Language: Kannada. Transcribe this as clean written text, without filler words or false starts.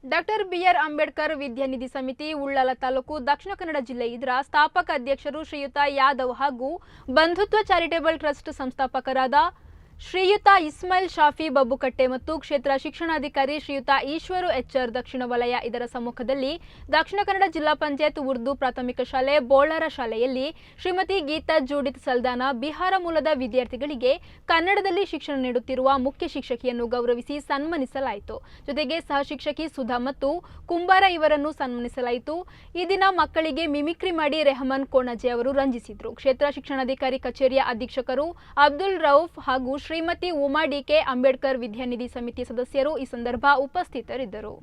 Doctor B R. ಅಂಬೇಡ್ಕರ್ ವಿದ್ಯಾನಿಧಿ ಸಮಿತಿ ಉಳ್ಳಾಲ ತಾಲೂಕು ದಕ್ಷಿಣ ಕನ್ನಡ ಜಿಲ್ಲೆ ಇದರ ಸ್ಥಾಪಕ ಅಧ್ಯಕ್ಷರು ಶ್ರೀಯುತ ಯಾದವ್ ಹಾಗೂ ಬಂಧುತ್ವ ಚಾರಿಟೇಬಲ್ ಟ್ರಸ್ಟ್ ಸಂಸ್ಥಾಪಕರಾದ ಶ್ರೀಯುತ ಇಸ್ಮಾಯಿಲ್ ಶಾಫಿ ಬಬ್ಬುಕಟ್ಟೆ ಮತ್ತು ಕ್ಷೇತ್ರ ಶಿಕ್ಷಣಾಧಿಕಾರಿ ಶ್ರೀಯುತ ಈಶ್ವರು ಎಚ್ಆರ್ ದಕ್ಷಿಣ ವಲಯ ಇದರ ಸಮ್ಮುಖದಲ್ಲಿ ದಕ್ಷಿಣ ಕನ್ನಡ ಜಿಲ್ಲಾ ಪಂಚಾಯತ್ ಉರ್ದು ಪ್ರಾಥಮಿಕ ಶಾಲೆ ಬೋಳಾರ ಶಾಲೆಯಲ್ಲಿ ಶ್ರೀಮತಿ ಗೀತಾ ಜೂಡಿತ್ ಸಲ್ದಾನ ಬಿಹಾರ ಮೂಲದ ವಿದ್ಯಾರ್ಥಿಗಳಿಗೆ ಕನ್ನಡದಲ್ಲಿ ಶಿಕ್ಷಣ ನೀಡುತ್ತಿರುವ ಮುಖ್ಯ ಶಿಕ್ಷಕಿಯನ್ನು ಗೌರವಿಸಿ ಸನ್ಮಾನಿಸಲಾಯಿತು. ಜೊತೆಗೆ ಸಹ ಶಿಕ್ಷಕಿ ಸುಧಾ ಮತ್ತು ಕುಂಬಾರ ಇವರನ್ನು ಸನ್ಮಾನಿಸಲಾಯಿತು. ಈ ದಿನ ಮಕ್ಕಳಿಗೆ ಮಿಮಿಕ್ರಿ ಮಾಡಿ ರೆಹಮಾನ್ ಕೋಣಜೆ ಅವರು ರಂಜಿಸಿದರು. ಕ್ಷೇತ್ರ ಶಿಕ್ಷಣಾಧಿಕಾರಿ ಕಚೇರಿಯ ಅಧೀಕ್ಷಕರು ಅಬ್ದುಲ್ ರೌಫ್ ಹಾಗೂ ಶ್ರೀಮತಿ ಉಮಾ ಡಿಕೆ ಅಂಬೇಡ್ಕರ್ ವಿದ್ಯಾನಿಧಿ ಸಮಿತಿ ಸದಸ್ಯರು ಈ ಸಂದರ್ಭ ಉಪಸ್ಥಿತರಿದ್ದರು.